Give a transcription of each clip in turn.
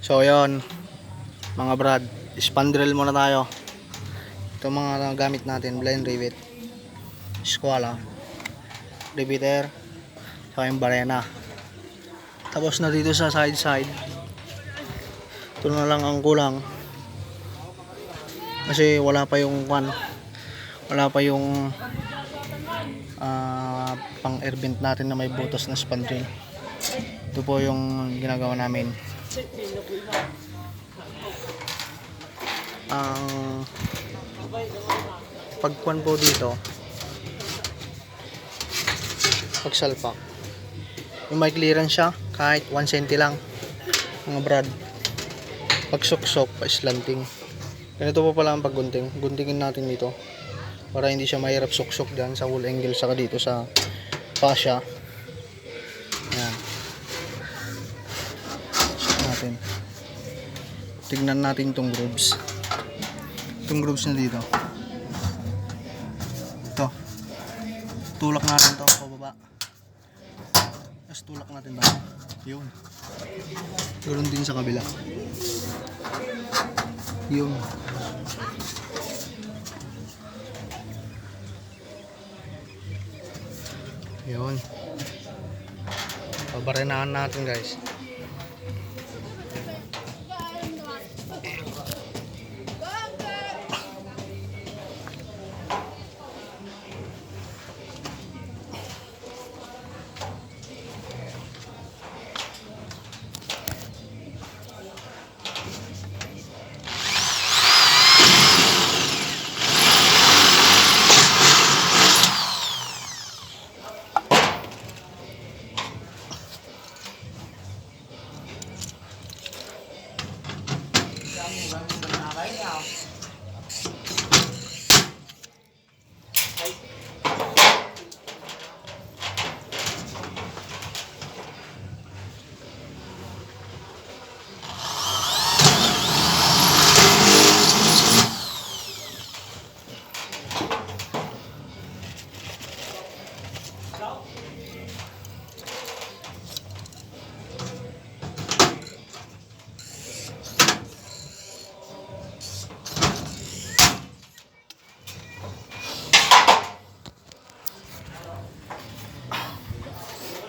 So yun mga brad, spandrel muna tayo. Ito mga gamit natin, blind rivet, squala, riveter, saka yung barena. Tapos na dito sa side, ito na lang ang kulang kasi wala pa yung pang air vent natin na may butas na spandrel. Ito po yung ginagawa namin. Ang pagkuhan po dito, pagsalpak, yung may clearance siya kahit 1 cm lang mga brad. Pagsuksok, pa-slanting. Ganito po pala ang paggunting. Guntingin natin dito para hindi siya mahirap suksok dyan sa whole angle, saka dito sa fascia. Ayan. Natin. Tignan natin itong grooves. Itong grooves na dito. Ito. Tulak natin ito pababa. Tapos tulak natin ba? Yun. Ganoon din sa kabila. Yun. Yun. Pabarenahan natin guys.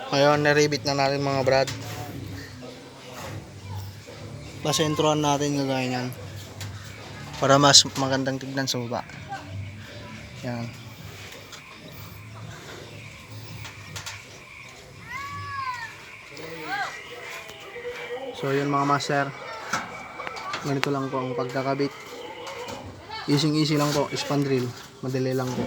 Ngayon, naribit na natin mga brad. Pasentrohan natin yung gaya nyan para mas magandang tignan sa baba. Yan. So yun mga master, ganito lang po ang pagkakabit. Easy lang po, spandrel, madali lang po.